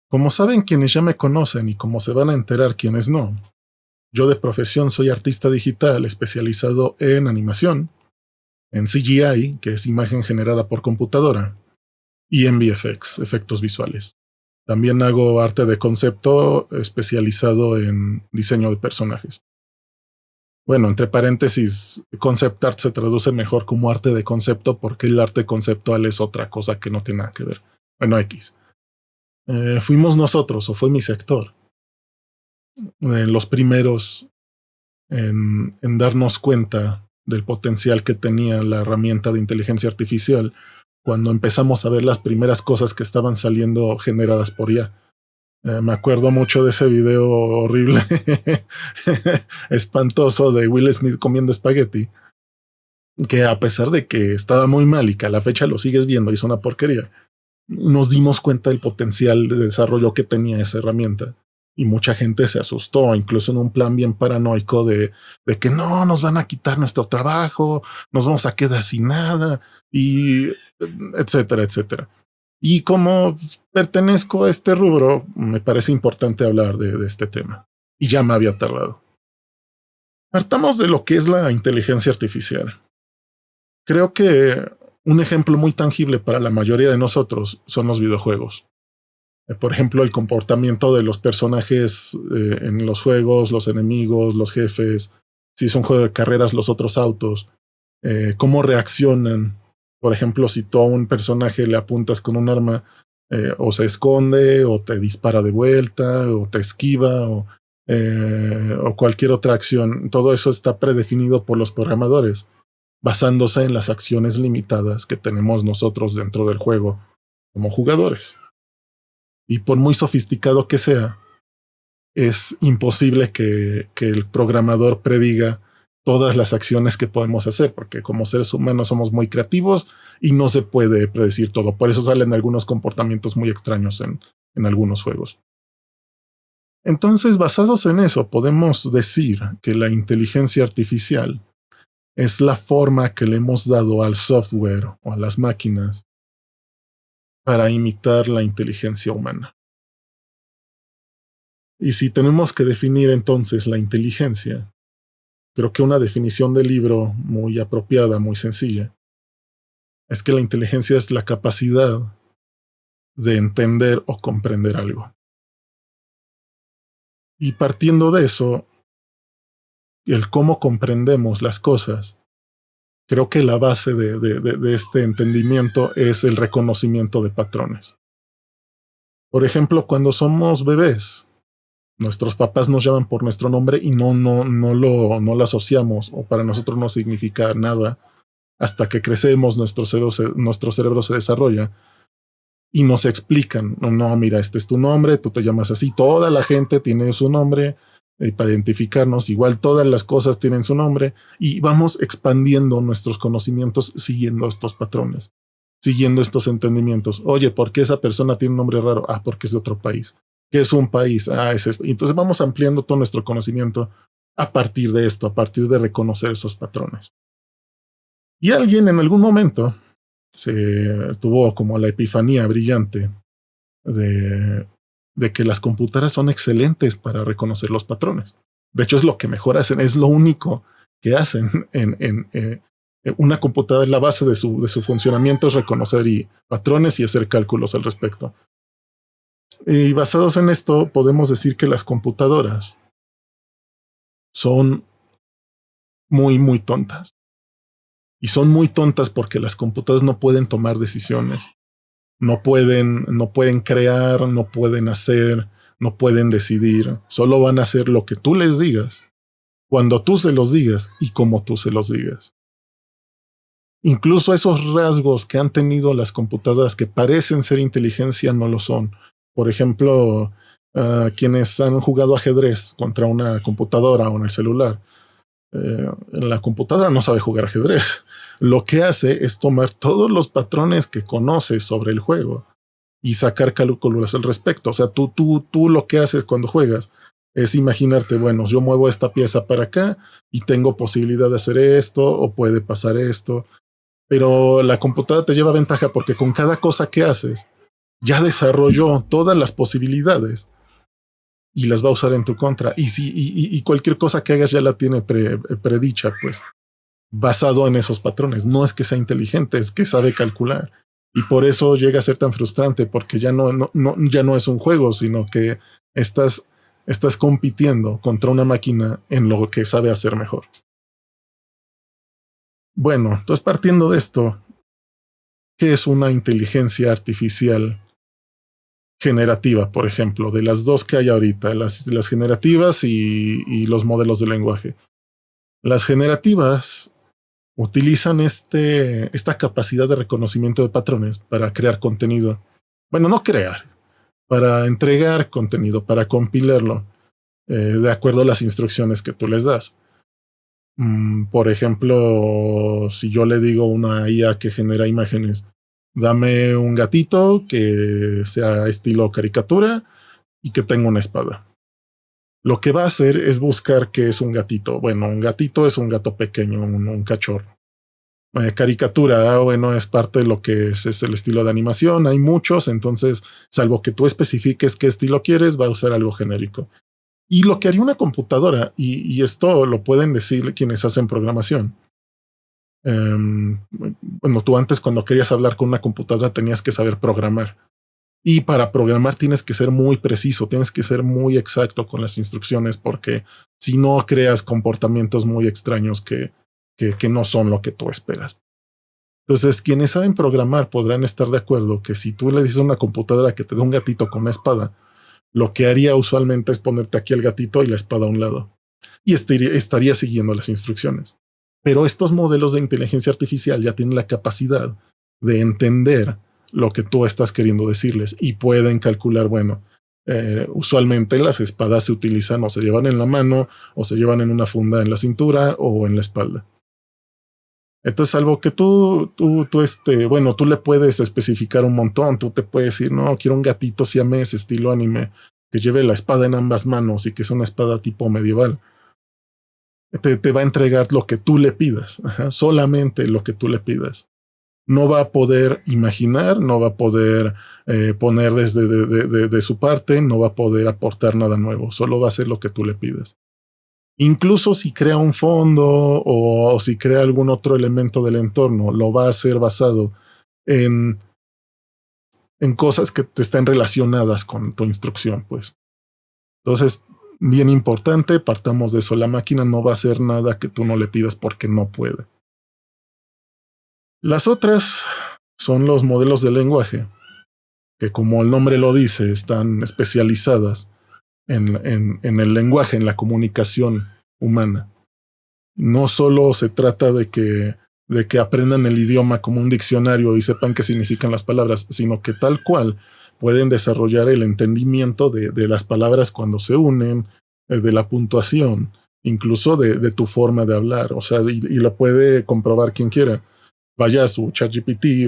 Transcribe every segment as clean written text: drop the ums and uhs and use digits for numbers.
Como saben quienes ya me conocen y como se van a enterar quienes no, yo de profesión soy artista digital especializado en animación, en CGI, que es imagen generada por computadora, y en VFX, efectos visuales. También hago arte de concepto especializado en diseño de personajes. Bueno, entre paréntesis, concept art se traduce mejor como arte de concepto porque el arte conceptual es otra cosa que no tiene nada que ver. Bueno, X. Fuimos nosotros, o fue mi sector, los primeros en darnos cuenta del potencial que tenía la herramienta de inteligencia artificial cuando empezamos a ver las primeras cosas que estaban saliendo generadas por IA. Me acuerdo mucho de ese video horrible, espantoso de Will Smith comiendo espagueti, que a pesar de que estaba muy mal y que a la fecha lo sigues viendo y es una porquería, nos dimos cuenta del potencial de desarrollo que tenía esa herramienta. Y mucha gente se asustó, incluso en un plan bien paranoico de que no, nos van a quitar nuestro trabajo, nos vamos a quedar sin nada, y etcétera, etcétera. Y como pertenezco a este rubro, me parece importante hablar de este tema. Y ya me había tardado. Partamos de lo que es la inteligencia artificial. Creo que un ejemplo muy tangible para la mayoría de nosotros son los videojuegos. Por ejemplo, el comportamiento de los personajes en los juegos, los enemigos, los jefes, si es un juego de carreras, los otros autos, cómo reaccionan. Por ejemplo, si tú a un personaje le apuntas con un arma, o se esconde, o te dispara de vuelta, o te esquiva, o cualquier otra acción. Todo eso está predefinido por los programadores, basándose en las acciones limitadas que tenemos nosotros dentro del juego como jugadores. Y por muy sofisticado que sea, es imposible que el programador prediga todas las acciones que podemos hacer, porque como seres humanos somos muy creativos y no se puede predecir todo. Por eso salen algunos comportamientos muy extraños en algunos juegos. Entonces, basados en eso, podemos decir que la inteligencia artificial es la forma que le hemos dado al software o a las máquinas para imitar la inteligencia humana. Y si tenemos que definir entonces la inteligencia, creo que una definición del libro muy apropiada, muy sencilla, es que la inteligencia es la capacidad de entender o comprender algo. Y partiendo de eso, el cómo comprendemos las cosas, creo que la base de este entendimiento es el reconocimiento de patrones. Por ejemplo, cuando somos bebés, nuestros papás nos llaman por nuestro nombre y no lo asociamos, o para nosotros no significa nada. Hasta que crecemos, nuestro cerebro se desarrolla y nos explican, no, mira, este es tu nombre, tú te llamas así, toda la gente tiene su nombre, para identificarnos, igual todas las cosas tienen su nombre, y vamos expandiendo nuestros conocimientos siguiendo estos patrones, siguiendo estos entendimientos. Oye, ¿por qué esa persona tiene un nombre raro? Ah, porque es de otro país. ¿Qué es un país? Ah, es esto. Y entonces vamos ampliando todo nuestro conocimiento a partir de esto, a partir de reconocer esos patrones. Y alguien en algún momento se tuvo como la epifanía brillante de que las computadoras son excelentes para reconocer los patrones. De hecho, es lo que mejor hacen, es lo único que hacen en una computadora. La base de su funcionamiento es reconocer patrones y hacer cálculos al respecto. Y basados en esto, podemos decir que las computadoras son muy, muy tontas. Y son muy tontas porque las computadoras no pueden tomar decisiones. No pueden crear, no pueden hacer, no pueden decidir. Solo van a hacer lo que tú les digas, cuando tú se los digas y como tú se los digas. Incluso esos rasgos que han tenido las computadoras que parecen ser inteligencia no lo son. Por ejemplo, quienes han jugado ajedrez contra una computadora o en el celular, la computadora no sabe jugar ajedrez. Lo que hace es tomar todos los patrones que conoce sobre el juego y sacar cálculos al respecto. O sea, tú lo que haces cuando juegas es imaginarte, bueno, yo muevo esta pieza para acá y tengo posibilidad de hacer esto o puede pasar esto. Pero la computadora te lleva ventaja porque con cada cosa que haces ya desarrolló todas las posibilidades y las va a usar en tu contra. Y cualquier cosa que hagas ya la tiene predicha, pues, basado en esos patrones. No es que sea inteligente, es que sabe calcular. Y por eso llega a ser tan frustrante, porque ya ya no es un juego, sino que estás compitiendo contra una máquina en lo que sabe hacer mejor. Bueno, entonces partiendo de esto, ¿qué es una inteligencia artificial generativa, por ejemplo, de las dos que hay ahorita, las generativas y los modelos de lenguaje? Las generativas utilizan esta capacidad de reconocimiento de patrones para crear contenido. Bueno, no crear, para entregar contenido, para compilarlo de acuerdo a las instrucciones que tú les das. Por ejemplo, si yo le digo a una IA que genera imágenes, dame un gatito que sea estilo caricatura y que tenga una espada. Lo que va a hacer es buscar qué es un gatito. Bueno, un gatito es un gato pequeño, un cachorro. Caricatura, bueno, es parte de lo que es el estilo de animación. Hay muchos, entonces, salvo que tú especifiques qué estilo quieres, va a usar algo genérico. Y lo que haría una computadora, y esto lo pueden decir quienes hacen programación. Bueno, tú antes cuando querías hablar con una computadora tenías que saber programar. Y para programar tienes que ser muy preciso, tienes que ser muy exacto con las instrucciones, porque si no creas comportamientos muy extraños que no son lo que tú esperas. Entonces, quienes saben programar podrán estar de acuerdo que si tú le dices a una computadora que te dé un gatito con una espada, lo que haría usualmente es ponerte aquí el gatito y la espada a un lado. Y estaría siguiendo las instrucciones. Pero estos modelos de inteligencia artificial ya tienen la capacidad de entender lo que tú estás queriendo decirles y pueden calcular, bueno, usualmente las espadas se utilizan o se llevan en la mano o se llevan en una funda en la cintura o en la espalda. Entonces, algo que bueno, tú le puedes especificar un montón. Tú te puedes decir, no, quiero un gatito siamés estilo anime que lleve la espada en ambas manos y que sea una espada tipo medieval. Te va a entregar lo que tú le pidas, solamente lo que tú le pidas. No va a poder imaginar, no va a poder poner desde de su parte, no va a poder aportar nada nuevo, solo va a hacer lo que tú le pidas. Incluso si crea un fondo o si crea algún otro elemento del entorno, lo va a hacer basado en cosas que te estén relacionadas con tu instrucción, pues. Entonces, bien importante, partamos de eso. La máquina no va a hacer nada que tú no le pidas porque no puede. Las otras son los modelos de lenguaje, que como el nombre lo dice, están especializadas en el lenguaje, en la comunicación humana. No solo se trata de que aprendan el idioma como un diccionario y sepan qué significan las palabras, sino que tal cual pueden desarrollar el entendimiento de las palabras cuando se unen, de la puntuación, incluso de tu forma de hablar. O sea, y lo puede comprobar quien quiera. Vaya a su ChatGPT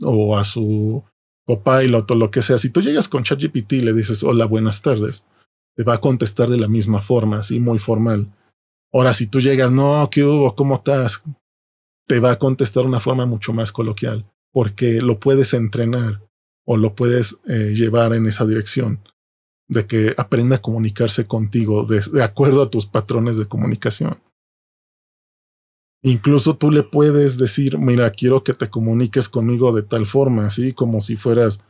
o a su Copilot o lo que sea. Si tú llegas con ChatGPT y le dices hola, buenas tardes, te va a contestar de la misma forma, así muy formal. Ahora, si tú llegas, no, ¿qué hubo? ¿Cómo estás? Te va a contestar de una forma mucho más coloquial, porque lo puedes entrenar o lo puedes llevar en esa dirección, de que aprenda a comunicarse contigo de acuerdo a tus patrones de comunicación. Incluso tú le puedes decir, mira, quiero que te comuniques conmigo de tal forma, así como si fueras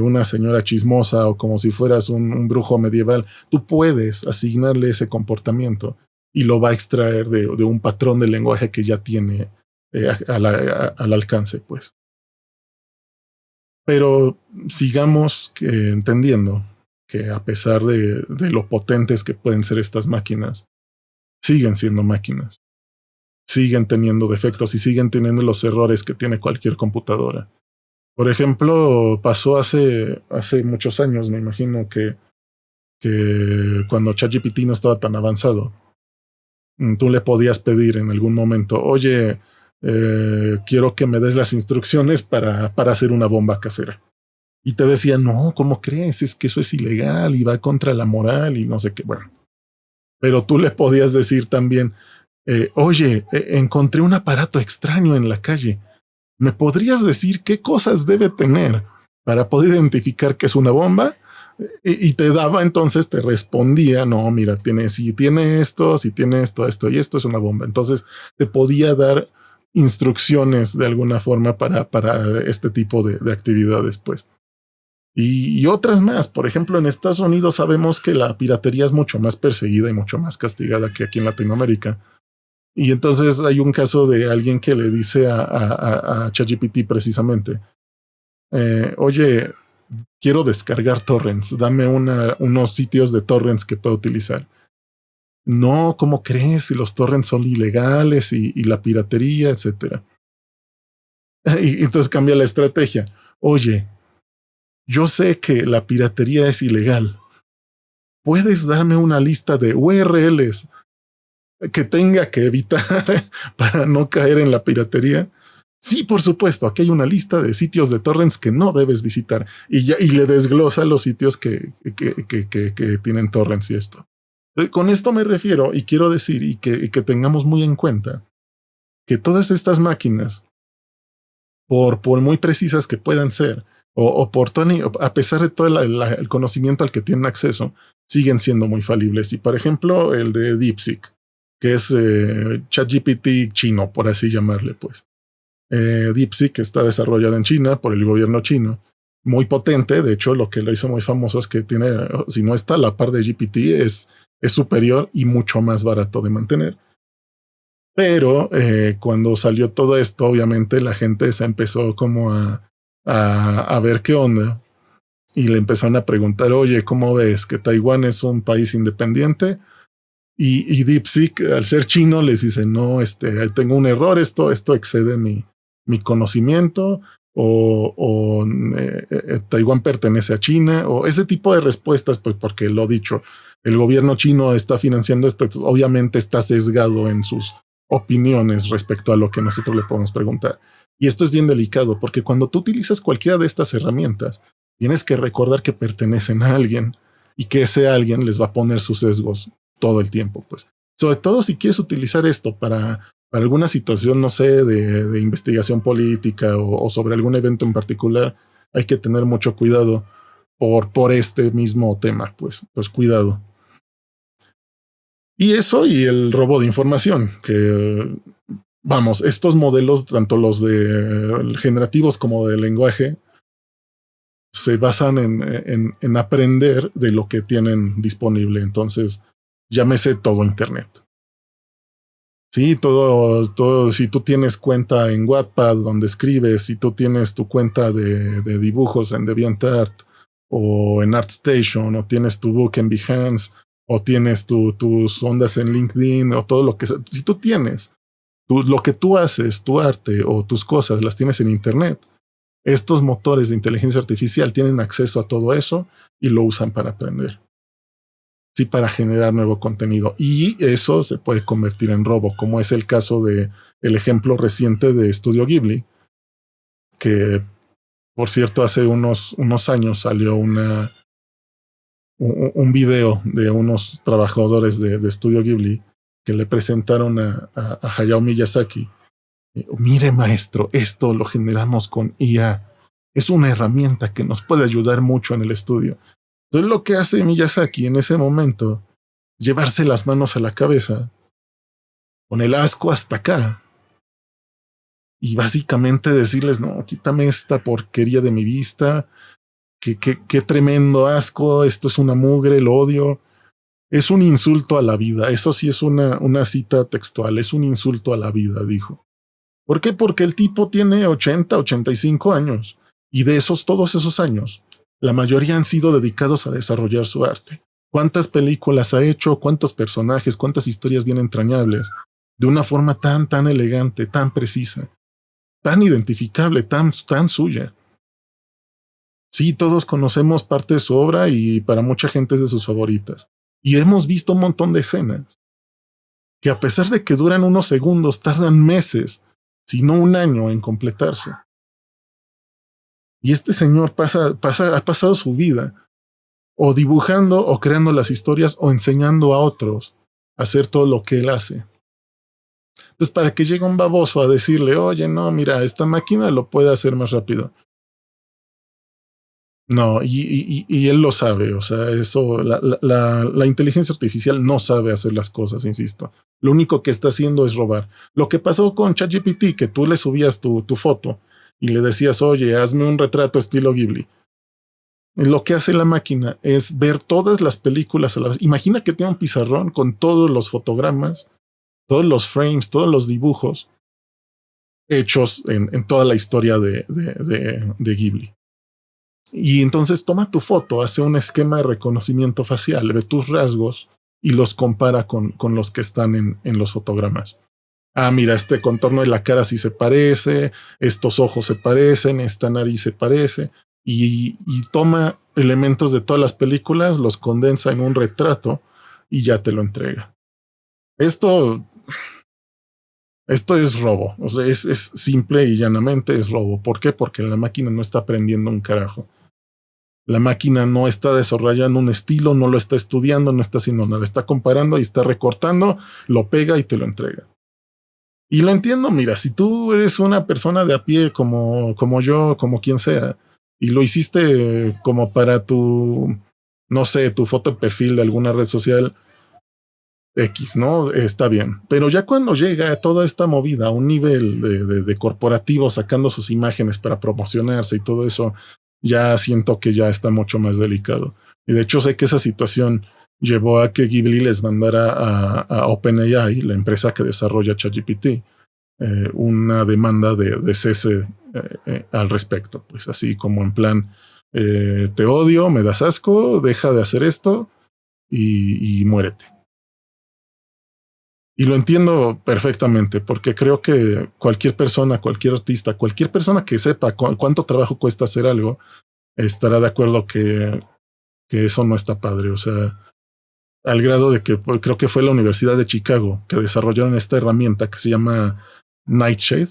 una señora chismosa o como si fueras un brujo medieval. Tú puedes asignarle ese comportamiento y lo va a extraer de un patrón de lenguaje que ya tiene al alcance, pues. Pero sigamos entendiendo que a pesar de lo potentes que pueden ser estas máquinas, siguen siendo máquinas. Siguen teniendo defectos y siguen teniendo los errores que tiene cualquier computadora. Por ejemplo, pasó hace muchos años, me imagino que cuando ChatGPT no estaba tan avanzado, tú le podías pedir en algún momento, oye, quiero que me des las instrucciones para hacer una bomba casera. Y te decía, no, ¿cómo crees? Es que eso es ilegal y va contra la moral y no sé qué. Bueno, pero tú le podías decir también, oye, encontré un aparato extraño en la calle. ¿Me podrías decir qué cosas debe tener para poder identificar que es una bomba. Y te daba, entonces te respondía, no, mira, si tiene esto, esto y esto es una bomba. Entonces te podía dar instrucciones de alguna forma para este tipo de actividades, pues. Y otras más. Por ejemplo, en Estados Unidos sabemos que la piratería es mucho más perseguida y mucho más castigada que aquí en Latinoamérica. Y entonces hay un caso de alguien que le dice a ChatGPT precisamente, oye, quiero descargar torrents, dame unos sitios de torrents que puedo utilizar. No, ¿cómo crees? Si los torrents son ilegales y la piratería, etcétera. Y entonces cambia la estrategia. Oye, yo sé que la piratería es ilegal. ¿Puedes darme una lista de URLs que tenga que evitar para no caer en la piratería? Sí, por supuesto, aquí hay una lista de sitios de torrents que no debes visitar y le desglosa los sitios que tienen torrents y esto. Con esto me refiero y quiero decir y que tengamos muy en cuenta que todas estas máquinas, por muy precisas que puedan ser, a pesar de todo el conocimiento al que tienen acceso, siguen siendo muy falibles. Y por ejemplo, el de DeepSeek, que es ChatGPT chino, por así llamarle, pues. DeepSeek está desarrollada en China por el gobierno chino, muy potente. De hecho, lo que lo hizo muy famoso es que tiene, si no está a la par de GPT, es superior y mucho más barato de mantener. Pero cuando salió todo esto, obviamente la gente se empezó como a ver qué onda y le empezaron a preguntar, oye, ¿cómo ves que Taiwán es un país independiente? Y DeepSeek, al ser chino, les dice, no, tengo un error, esto excede mi conocimiento, Taiwán pertenece a China, o ese tipo de respuestas, pues porque lo dicho, el gobierno chino está financiando esto, obviamente está sesgado en sus opiniones respecto a lo que nosotros le podemos preguntar. Y esto es bien delicado, porque cuando tú utilizas cualquiera de estas herramientas, tienes que recordar que pertenecen a alguien y que ese alguien les va a poner sus sesgos todo el tiempo, pues. Sobre todo si quieres utilizar esto para alguna situación, no sé, de investigación política o sobre algún evento en particular, hay que tener mucho cuidado por este mismo tema, pues cuidado. Y eso y el robo de información, que vamos, estos modelos, tanto los de generativos como de lenguaje, se basan en aprender de lo que tienen disponible. Entonces, llámese todo Internet. Sí, todo, si tú tienes cuenta en Wattpad donde escribes, si tú tienes tu cuenta de dibujos en DeviantArt o en ArtStation, o tienes tu book en Behance, o tienes tus ondas en LinkedIn, o todo lo que sea, si tú tienes lo que tú haces, tu arte o tus cosas, las tienes en Internet, estos motores de inteligencia artificial tienen acceso a todo eso y lo usan para aprender. Sí, para generar nuevo contenido. Y eso se puede convertir en robo, como es el caso de el ejemplo reciente de Studio Ghibli, que por cierto hace unos años salió un video de unos trabajadores de Studio Ghibli que le presentaron a Hayao Miyazaki. Mire, maestro, esto lo generamos con IA. Es una herramienta que nos puede ayudar mucho en el estudio. Entonces lo que hace Miyazaki en ese momento, llevarse las manos a la cabeza, con el asco hasta acá, y básicamente decirles, no, quítame esta porquería de mi vista, qué tremendo asco, esto es una mugre, lo odio. Es un insulto a la vida, eso sí es una cita textual, es un insulto a la vida, dijo. ¿Por qué? Porque el tipo tiene 85 años, y de todos esos años, la mayoría han sido dedicados a desarrollar su arte. ¿Cuántas películas ha hecho? ¿Cuántos personajes? ¿Cuántas historias bien entrañables? De una forma tan elegante, tan precisa, tan identificable, tan suya. Sí, todos conocemos parte de su obra y para mucha gente es de sus favoritas. Y hemos visto un montón de escenas que a pesar de que duran unos segundos, tardan meses, si no un año en completarse. Y este señor ha pasado su vida o dibujando o creando las historias o enseñando a otros a hacer todo lo que él hace. Entonces, para que llegue un baboso a decirle, oye, no, mira, esta máquina lo puede hacer más rápido. No, y él lo sabe, o sea, eso, la inteligencia artificial no sabe hacer las cosas, insisto. Lo único que está haciendo es robar. Lo que pasó con ChatGPT, que tú le subías tu foto y le decías, oye, hazme un retrato estilo Ghibli. Lo que hace la máquina es ver todas las películas a la vez. Imagina que tiene un pizarrón con todos los fotogramas, todos los frames, todos los dibujos hechos en toda la historia de Ghibli. Y entonces toma tu foto, hace un esquema de reconocimiento facial, ve tus rasgos y los compara con los que están en los fotogramas. Ah, mira, este contorno de la cara sí se parece, estos ojos se parecen, esta nariz se parece, y toma elementos de todas las películas, los condensa en un retrato y ya te lo entrega. Esto, esto es robo, o sea, es simple y llanamente es robo. ¿Por qué? Porque la máquina no está aprendiendo un carajo. La máquina no está desarrollando un estilo, no lo está estudiando, no está haciendo nada, está comparando y está recortando, lo pega y te lo entrega. Y lo entiendo, mira, si tú eres una persona de a pie como yo, como quien sea, y lo hiciste como para tu, no sé, tu foto de perfil de alguna red social X, ¿no? Está bien. Pero ya cuando llega toda esta movida a un nivel de corporativo sacando sus imágenes para promocionarse y todo eso, ya siento que ya está mucho más delicado. Y de hecho sé que esa situación llevó a que Ghibli les mandara a OpenAI, la empresa que desarrolla ChatGPT, una demanda de cese al respecto. Pues así como en plan, te odio, me das asco, deja de hacer esto y muérete. Y lo entiendo perfectamente, porque creo que cualquier persona, cualquier artista, cualquier persona que sepa cuánto trabajo cuesta hacer algo, estará de acuerdo que eso no está padre. O sea, al grado de que pues, creo que fue la Universidad de Chicago que desarrollaron esta herramienta que se llama Nightshade,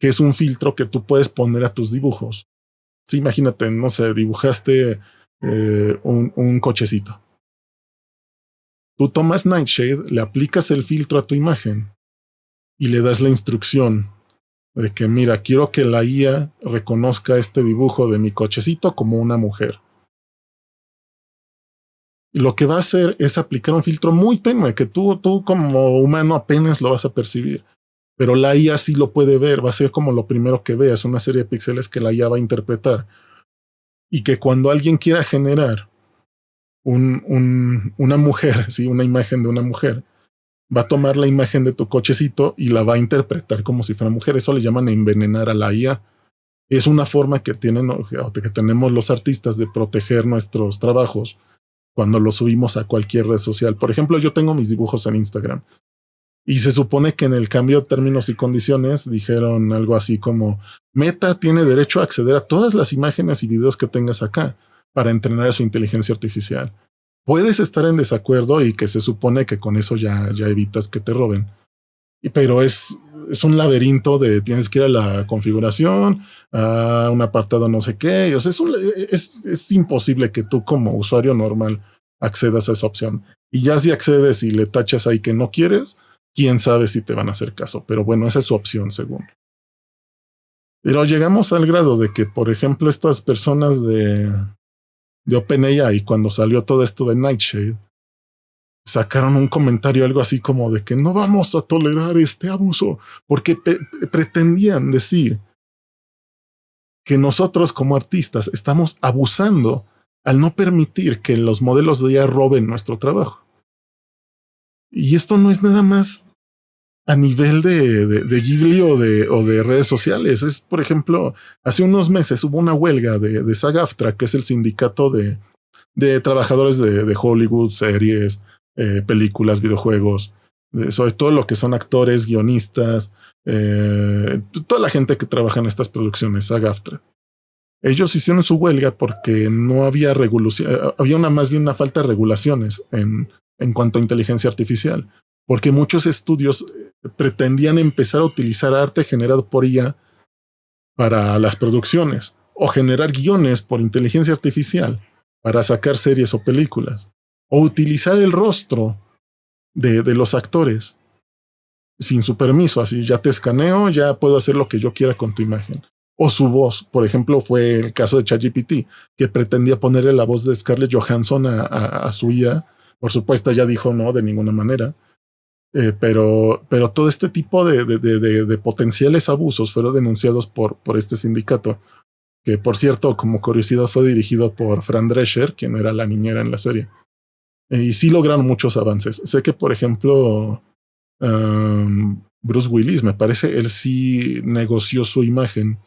que es un filtro que tú puedes poner a tus dibujos. Sí, imagínate, no sé, dibujaste un cochecito. Tú tomas Nightshade, le aplicas el filtro a tu imagen y le das la instrucción de que, mira, quiero que la IA reconozca este dibujo de mi cochecito como una mujer. Y lo que va a hacer es aplicar un filtro muy tenue que tú como humano apenas lo vas a percibir. Pero la IA sí lo puede ver, va a ser como lo primero que veas, una serie de píxeles que la IA va a interpretar. Y que cuando alguien quiera generar una mujer, ¿sí? Una imagen de una mujer, va a tomar la imagen de tu cochecito y la va a interpretar como si fuera mujer. Eso le llaman envenenar a la IA. Es una forma que tienen o que tenemos los artistas de proteger nuestros trabajos cuando los subimos a cualquier red social. Por ejemplo, yo tengo mis dibujos en Instagram y se supone que en el cambio de términos y condiciones dijeron algo así como Meta tiene derecho a acceder a todas las imágenes y videos que tengas acá para entrenar a su inteligencia artificial. Puedes estar en desacuerdo y que se supone que con eso ya evitas que te roben. Pero es un laberinto de tienes que ir a la configuración, a un apartado no sé qué. O sea, es imposible que tú como usuario normal accedas a esa opción. Y ya si accedes y le tachas ahí que no quieres, quién sabe si te van a hacer caso. Pero bueno, esa es su opción según. Pero llegamos al grado de que, por ejemplo, estas personas de OpenAI, cuando salió todo esto de Nightshade, sacaron un comentario algo así como de que no vamos a tolerar este abuso, porque pretendían decir que nosotros como artistas estamos abusando al no permitir que los modelos de IA roben nuestro trabajo. Y esto no es nada más a nivel de Ghibli o de redes sociales. Es, por ejemplo, hace unos meses hubo una huelga de SAG-AFTRA, que es el sindicato de trabajadores de Hollywood, series, películas, videojuegos, sobre todo lo que son actores, guionistas, toda la gente que trabaja en estas producciones, SAG-AFTRA. Ellos hicieron su huelga porque no había regulación, había más bien una falta de regulaciones en cuanto a inteligencia artificial, porque muchos estudios pretendían empezar a utilizar arte generado por IA para las producciones o generar guiones por inteligencia artificial para sacar series o películas o utilizar el rostro de los actores sin su permiso, así ya te escaneo, ya puedo hacer lo que yo quiera con tu imagen. O su voz, por ejemplo, fue el caso de ChatGPT, que pretendía ponerle la voz de Scarlett Johansson a su IA. Por supuesto, ella dijo no, de ninguna manera. Pero todo este tipo de potenciales abusos fueron denunciados por este sindicato, que por cierto, como curiosidad, fue dirigido por Fran Drescher, quien era la niñera en la serie. Y sí lograron muchos avances. Sé que, por ejemplo, Bruce Willis, me parece, él sí negoció su imagen,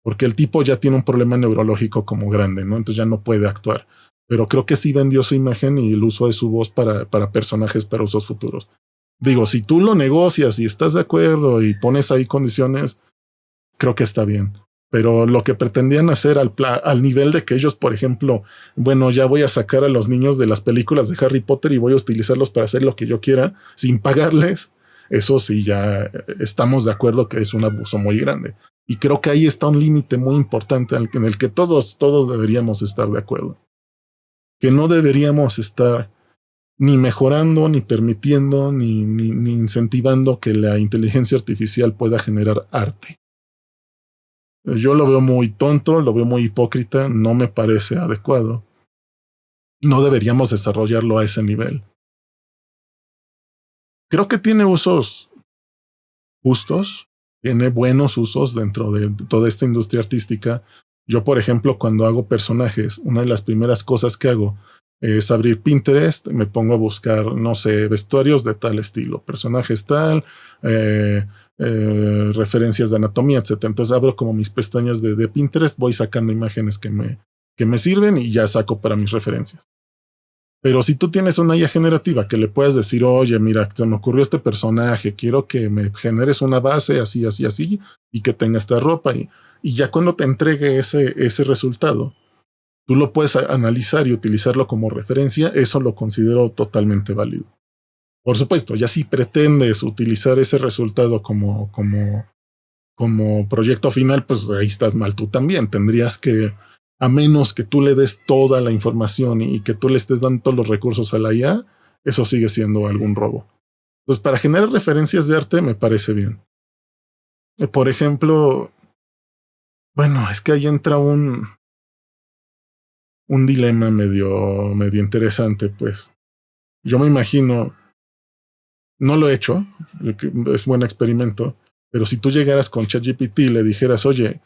porque el tipo ya tiene un problema neurológico como grande, ¿no? Entonces ya no puede actuar. Pero creo que sí vendió su imagen y el uso de su voz para personajes para usos futuros. Digo, si tú lo negocias y estás de acuerdo y pones ahí condiciones, creo que está bien. Pero lo que pretendían hacer al nivel de que ellos, por ejemplo, bueno, ya voy a sacar a los niños de las películas de Harry Potter y voy a utilizarlos para hacer lo que yo quiera sin pagarles, eso sí, ya estamos de acuerdo que es un abuso muy grande. Y creo que ahí está un límite muy importante en el que todos deberíamos estar de acuerdo. Que no deberíamos estar ni mejorando, ni permitiendo, ni incentivando que la inteligencia artificial pueda generar arte. Yo lo veo muy tonto, lo veo muy hipócrita, no me parece adecuado. No deberíamos desarrollarlo a ese nivel. Creo que tiene usos justos, tiene buenos usos dentro de toda esta industria artística. Yo, por ejemplo, cuando hago personajes, una de las primeras cosas que hago es abrir Pinterest, me pongo a buscar, no sé, vestuarios de tal estilo, personajes tal, referencias de anatomía, etc. Entonces abro como mis pestañas de Pinterest, voy sacando imágenes que me sirven y ya saco para mis referencias. Pero si tú tienes una IA generativa que le puedes decir, oye, mira, se me ocurrió este personaje, quiero que me generes una base así, así, así, y que tenga esta ropa, y ya cuando te entregue ese resultado, tú lo puedes analizar y utilizarlo como referencia, eso lo considero totalmente válido. Por supuesto, ya si pretendes utilizar ese resultado como proyecto final, pues ahí estás mal tú también. Tendrías que, a menos que tú le des toda la información y que tú le estés dando todos los recursos a la IA, eso sigue siendo algún robo. Pues para generar referencias de arte me parece bien. Por ejemplo, bueno, es que ahí entra un dilema medio interesante, pues. Yo me imagino, no lo he hecho, es buen experimento, pero si tú llegaras con ChatGPT y le dijeras, oye,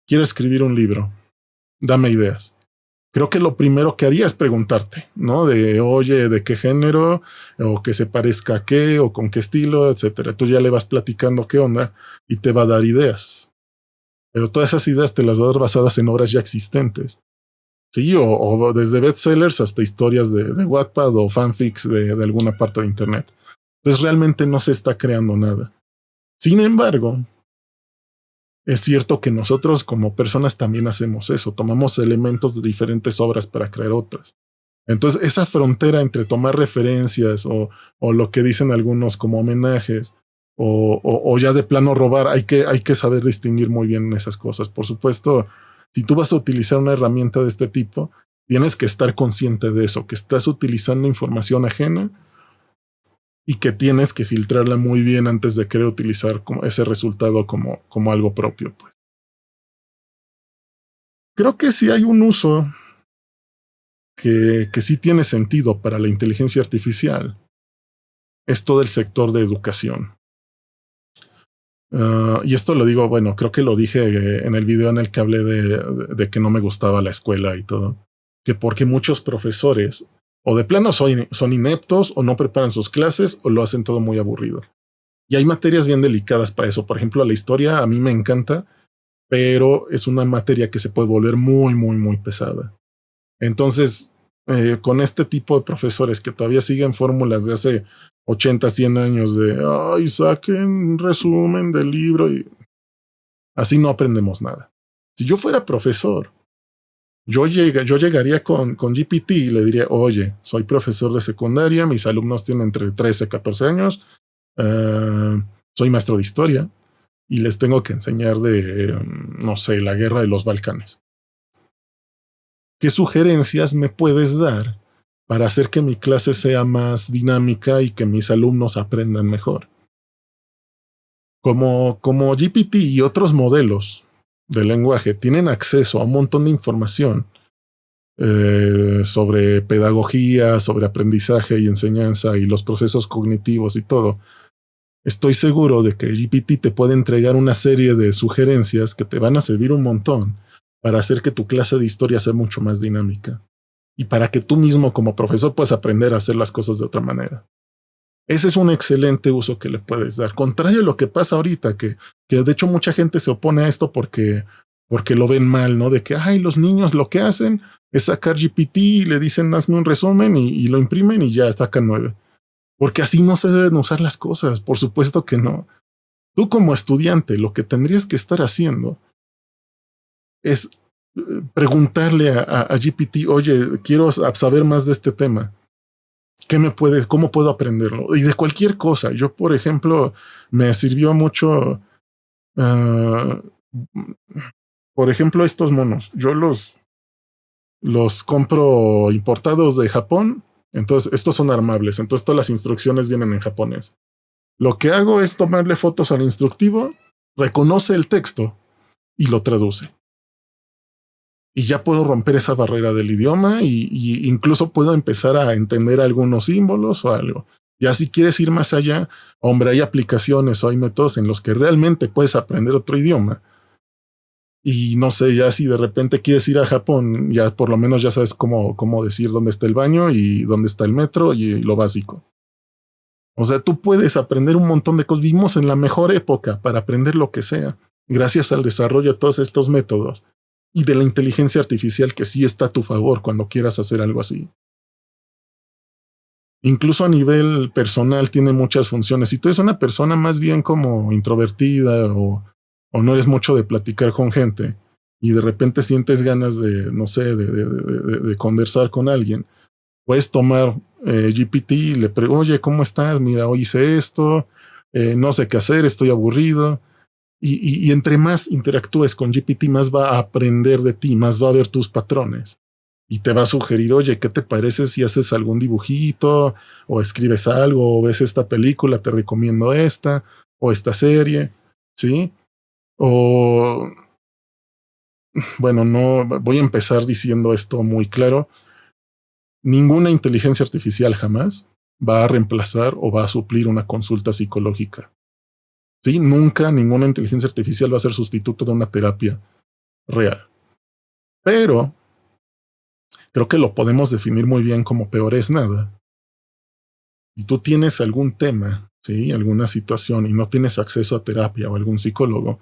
quiero escribir un libro, dame ideas. Creo que lo primero que haría es preguntarte, ¿no? De, oye, ¿de qué género? O que se parezca a qué, o con qué estilo, etcétera. Tú ya le vas platicando qué onda y te va a dar ideas. Pero todas esas ideas te las va a dar basadas en obras ya existentes. Sí, o desde bestsellers hasta historias de Wattpad o fanfics de alguna parte de Internet. Entonces realmente no se está creando nada. Sin embargo, es cierto que nosotros como personas también hacemos eso, tomamos elementos de diferentes obras para crear otras. Entonces, esa frontera entre tomar referencias o lo que dicen algunos como homenajes o ya de plano robar, hay que saber distinguir muy bien esas cosas. Por supuesto, si tú vas a utilizar una herramienta de este tipo, tienes que estar consciente de eso, que estás utilizando información ajena y que tienes que filtrarla muy bien antes de querer utilizar como ese resultado como algo propio. Pues. Creo que sí hay un uso que sí tiene sentido para la inteligencia artificial. Es todo el sector de educación. Y esto lo digo, bueno, creo que lo dije en el video en el que hablé de que no me gustaba la escuela y todo. Que porque muchos profesores o de plano son ineptos o no preparan sus clases o lo hacen todo muy aburrido. Y hay materias bien delicadas para eso. Por ejemplo, la historia a mí me encanta, pero es una materia que se puede volver muy, muy, muy pesada. Entonces, con este tipo de profesores que todavía siguen fórmulas de hace 80, 100 años de, ay, saquen un resumen del libro y así no aprendemos nada. Si yo fuera profesor, yo llegaría con GPT y le diría, oye, soy profesor de secundaria, mis alumnos tienen entre 13 y 14 años, soy maestro de historia y les tengo que enseñar de, no sé, la guerra de los Balcanes. ¿Qué sugerencias me puedes dar para hacer que mi clase sea más dinámica y que mis alumnos aprendan mejor? Como GPT y otros modelos del lenguaje tienen acceso a un montón de información sobre pedagogía, sobre aprendizaje y enseñanza y los procesos cognitivos y todo, estoy seguro de que GPT te puede entregar una serie de sugerencias que te van a servir un montón para hacer que tu clase de historia sea mucho más dinámica y para que tú mismo como profesor puedas aprender a hacer las cosas de otra manera. Ese es un excelente uso que le puedes dar. Contrario a lo que pasa ahorita, que de hecho mucha gente se opone a esto porque lo ven mal, ¿no? De que, ay, los niños lo que hacen es sacar GPT y le dicen, hazme un resumen y lo imprimen y ya sacan 9. Porque así no se deben usar las cosas, por supuesto que no. Tú como estudiante lo que tendrías que estar haciendo es preguntarle a GPT, oye, quiero saber más de este tema. ¿Cómo puedo aprenderlo? Y de cualquier cosa. Yo, por ejemplo, me sirvió mucho, uh, por ejemplo, estos monos. Yo los compro importados de Japón. Entonces, estos son armables. Entonces, todas las instrucciones vienen en japonés. Lo que hago es tomarle fotos al instructivo, reconoce el texto y lo traduce. Y ya puedo romper esa barrera del idioma y incluso puedo empezar a entender algunos símbolos o algo. Ya si quieres ir más allá, hombre, hay aplicaciones o hay métodos en los que realmente puedes aprender otro idioma. Y no sé, ya si de repente quieres ir a Japón, ya por lo menos ya sabes cómo decir dónde está el baño y dónde está el metro y lo básico. O sea, tú puedes aprender un montón de cosas. Vivimos en la mejor época para aprender lo que sea, gracias al desarrollo de todos estos métodos y de la inteligencia artificial que sí está a tu favor cuando quieras hacer algo así. Incluso a nivel personal tiene muchas funciones. Si tú eres una persona más bien como introvertida o no eres mucho de platicar con gente y de repente sientes ganas de, no sé, de conversar con alguien, puedes tomar GPT y le pregunto, oye, ¿cómo estás? Mira, hoy hice esto, no sé qué hacer, estoy aburrido. Y entre más interactúes con GPT, más va a aprender de ti, más va a ver tus patrones. Y te va a sugerir, oye, ¿qué te parece si haces algún dibujito? O escribes algo, o ves esta película, te recomiendo esta, o esta serie, ¿sí? O, bueno, no, voy a empezar diciendo esto muy claro. Ninguna inteligencia artificial jamás va a reemplazar o va a suplir una consulta psicológica. Sí, nunca ninguna inteligencia artificial va a ser sustituto de una terapia real. Pero creo que lo podemos definir muy bien como peor es nada. Si tú tienes algún tema, ¿sí? Alguna situación y no tienes acceso a terapia o algún psicólogo,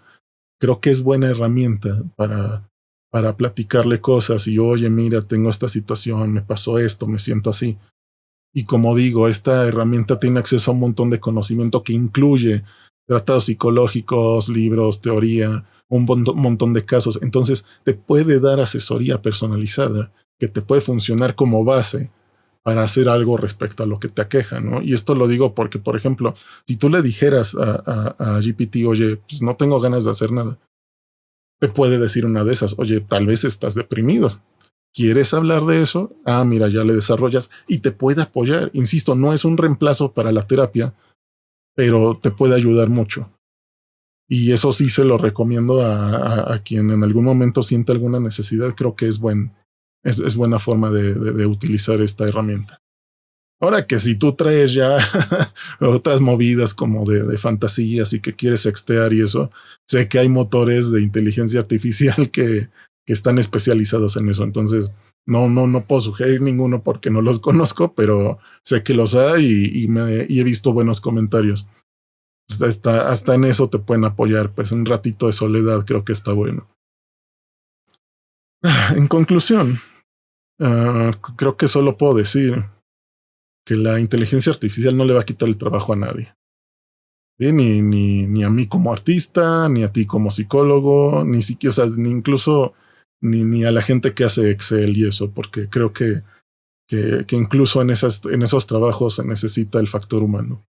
creo que es buena herramienta para platicarle cosas y, oye, mira, tengo esta situación, me pasó esto, me siento así. Y como digo, esta herramienta tiene acceso a un montón de conocimiento que incluye tratados psicológicos, libros, teoría, un montón de casos. Entonces te puede dar asesoría personalizada que te puede funcionar como base para hacer algo respecto a lo que te aqueja, ¿no? Y esto lo digo porque, por ejemplo, si tú le dijeras a GPT, oye, pues no tengo ganas de hacer nada, te puede decir una de esas, oye, tal vez estás deprimido. ¿Quieres hablar de eso? Ah, mira, ya le desarrollas y te puede apoyar. Insisto, no es un reemplazo para la terapia, pero te puede ayudar mucho. Y eso sí se lo recomiendo a quien en algún momento siente alguna necesidad. Creo que es buena forma de utilizar esta herramienta. Ahora que si tú traes ya otras movidas como de fantasías y que quieres sextear y eso, sé que hay motores de inteligencia artificial que están especializados en eso. Entonces, no puedo sugerir ninguno porque no los conozco, pero sé que los hay y he visto buenos comentarios. Hasta en eso te pueden apoyar, pues un ratito de soledad creo que está bueno. En conclusión, creo que solo puedo decir que la inteligencia artificial no le va a quitar el trabajo a nadie. ¿Sí? Ni a mí como artista, ni a ti como psicólogo, ni siquiera, o sea, ni incluso ni a la gente que hace Excel y eso, porque creo que incluso en esos trabajos se necesita el factor humano.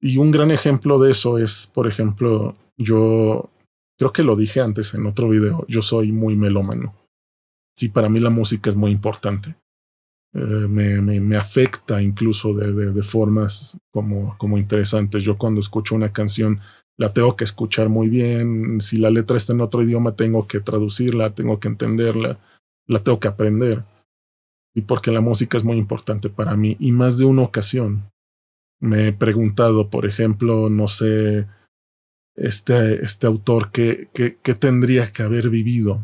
Y un gran ejemplo de eso es, por ejemplo, yo creo que lo dije antes en otro video, yo soy muy melómano. Sí, para mí la música es muy importante. Me afecta incluso de formas como interesantes. Yo cuando escucho una canción la tengo que escuchar muy bien. Si la letra está en otro idioma, tengo que traducirla, tengo que entenderla, la tengo que aprender. Y porque la música es muy importante para mí. Y más de una ocasión me he preguntado, por ejemplo, no sé, este autor, ¿qué tendría que haber vivido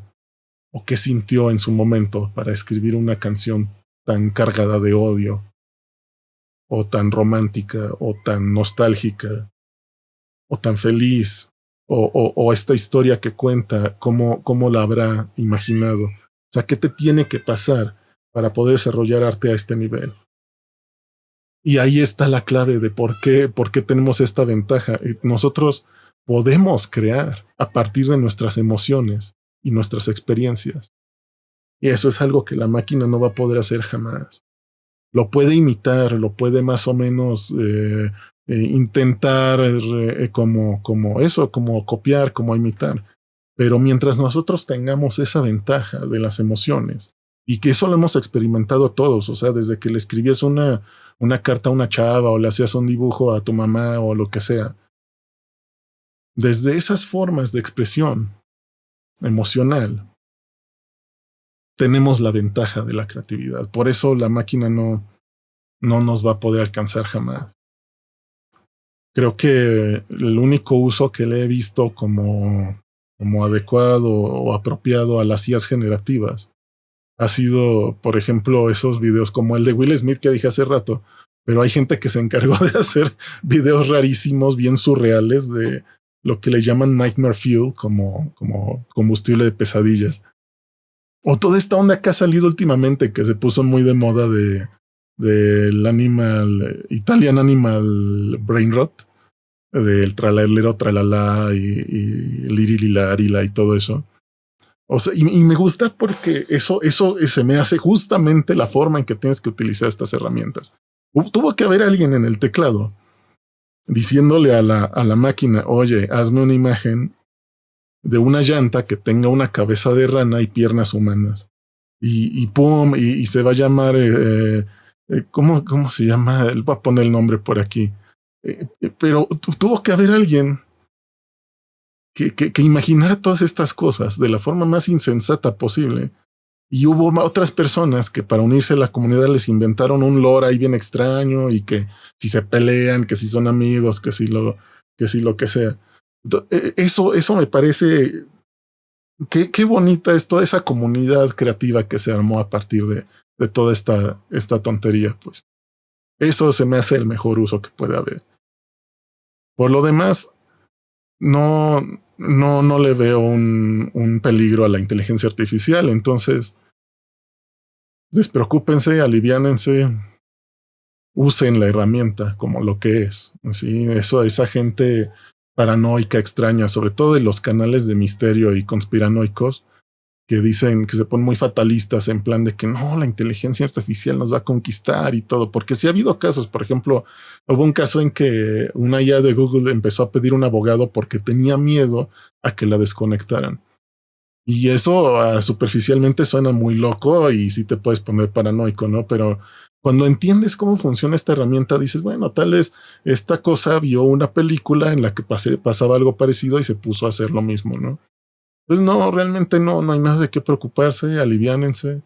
o qué sintió en su momento para escribir una canción tan cargada de odio, o tan romántica, o tan nostálgica, o tan feliz, o esta historia que cuenta, cómo la habrá imaginado? O sea, ¿qué te tiene que pasar para poder desarrollar arte a este nivel? Y ahí está la clave de por qué tenemos esta ventaja. Nosotros podemos crear a partir de nuestras emociones y nuestras experiencias. Y eso es algo que la máquina no va a poder hacer jamás. Lo puede imitar, lo puede más o menos intentar como copiar, como imitar. Pero mientras nosotros tengamos esa ventaja de las emociones, y que eso lo hemos experimentado todos, o sea, desde que le escribías una carta a una chava o le hacías un dibujo a tu mamá o lo que sea, desde esas formas de expresión emocional, tenemos la ventaja de la creatividad. Por eso la máquina no nos va a poder alcanzar jamás. Creo que el único uso que le he visto como adecuado o apropiado a las IAs generativas ha sido, por ejemplo, esos videos como el de Will Smith que dije hace rato, pero hay gente que se encargó de hacer videos rarísimos, bien surreales, de lo que le llaman Nightmare Fuel, como combustible de pesadillas. O toda esta onda que ha salido últimamente, que se puso muy de moda del Italian Animal Brain Rot, del tralalero, tralala y lirililarila y todo eso. O sea, y me gusta porque eso se me hace justamente la forma en que tienes que utilizar estas herramientas. Tuvo que haber alguien en el teclado diciéndole a la máquina, oye, hazme una imagen de una llanta que tenga una cabeza de rana y piernas humanas. Y pum, y se va a llamar, ¿cómo se llama? Voy a poner el nombre por aquí. Pero tuvo que haber alguien que imaginara todas estas cosas de la forma más insensata posible. Y hubo otras personas que para unirse a la comunidad les inventaron un lore ahí bien extraño y que si se pelean, que si son amigos, que si lo que sea. Eso me parece qué bonita es toda esa comunidad creativa que se armó a partir de toda esta tontería, pues. Eso se me hace el mejor uso que puede haber. Por lo demás, no le veo un peligro a la inteligencia artificial. Entonces, despreocúpense, aliviánense, usen la herramienta como lo que es. ¿Sí? Esa gente paranoica, extraña, sobre todo de los canales de misterio y conspiranoicos, que dicen que se ponen muy fatalistas en plan de que no, la inteligencia artificial nos va a conquistar y todo, porque sí ha habido casos. Por ejemplo, hubo un caso en que una IA de Google empezó a pedir un abogado porque tenía miedo a que la desconectaran. Y eso superficialmente suena muy loco y sí te puedes poner paranoico, ¿no? Pero cuando entiendes cómo funciona esta herramienta, dices, bueno, tal vez esta cosa vio una película en la que pasaba algo parecido y se puso a hacer lo mismo, ¿no? Pues no, realmente no hay nada de qué preocuparse, aliviánense.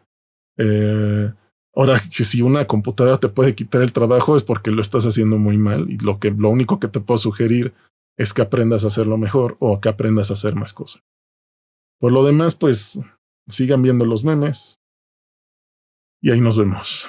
Ahora que si una computadora te puede quitar el trabajo es porque lo estás haciendo muy mal y lo único que te puedo sugerir es que aprendas a hacerlo mejor o que aprendas a hacer más cosas. Por lo demás, pues sigan viendo los memes y ahí nos vemos.